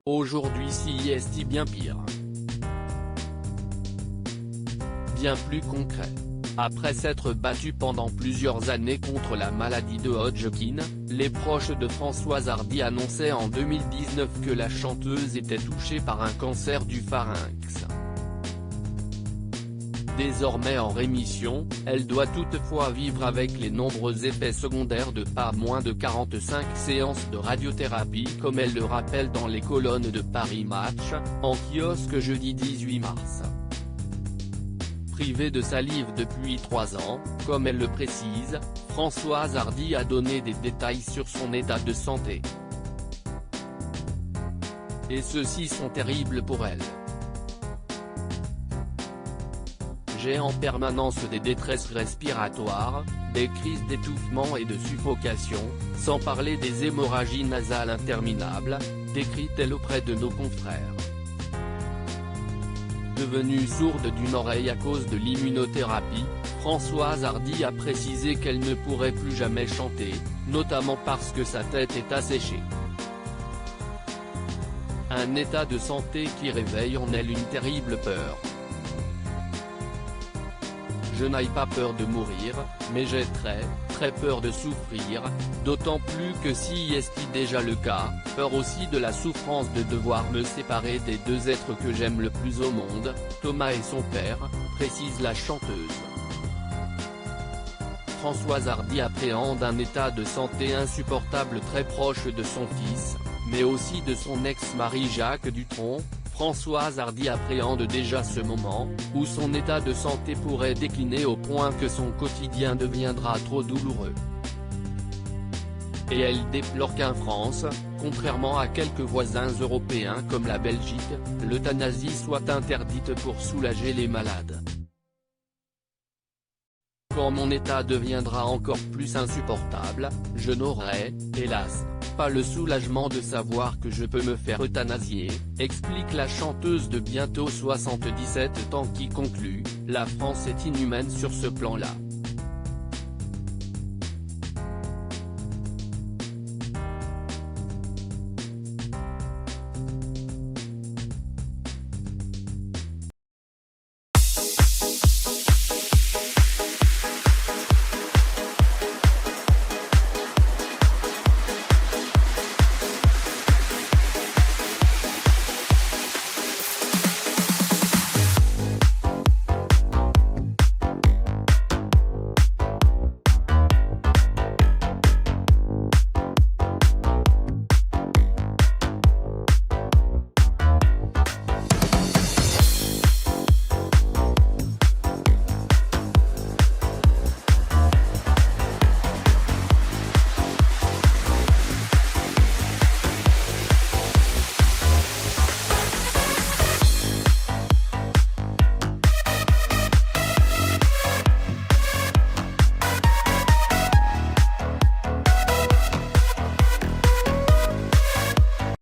Aujourd'hui si est bien pire. Bien plus concret. Après s'être battue pendant plusieurs années contre la maladie de Hodgkin, les proches de Françoise Hardy annonçaient en 2019 que la chanteuse était touchée par un cancer du pharynx. Désormais en rémission, elle doit toutefois vivre avec les nombreux effets secondaires de pas moins de 45 séances de radiothérapie comme elle le rappelle dans les colonnes de Paris Match, en kiosque jeudi 18 mars. Privée de salive depuis 3 ans, comme elle le précise, Françoise Hardy a donné des détails sur son état de santé. Et ceux-ci sont terribles pour elle. J'ai en permanence des détresses respiratoires, des crises d'étouffement et de suffocation, sans parler des hémorragies nasales interminables, décrit-elle auprès de nos confrères. Devenue sourde d'une oreille à cause de l'immunothérapie, Françoise Hardy a précisé qu'elle ne pourrait plus jamais chanter, notamment parce que sa tête est asséchée. Un état de santé qui réveille en elle une terrible peur. Je n'ai pas peur de mourir, mais j'ai très peur de souffrir, d'autant plus que si est déjà le cas, peur aussi de la souffrance de devoir me séparer des deux êtres que j'aime le plus au monde, Thomas et son père, précise la chanteuse. Françoise Hardy appréhende un état de santé insupportable très proche de son fils, mais aussi de son ex-mari Jacques Dutronc. Françoise Hardy appréhende déjà ce moment, où son état de santé pourrait décliner au point que son quotidien deviendra trop douloureux. Et elle déplore qu'en France, contrairement à quelques voisins européens comme la Belgique, l'euthanasie soit interdite pour soulager les malades. Quand mon état deviendra encore plus insupportable, je n'aurai, hélas, pas le soulagement de savoir que je peux me faire euthanasier, explique la chanteuse de bientôt 77 ans qui conclut, la France est inhumaine sur ce plan-là.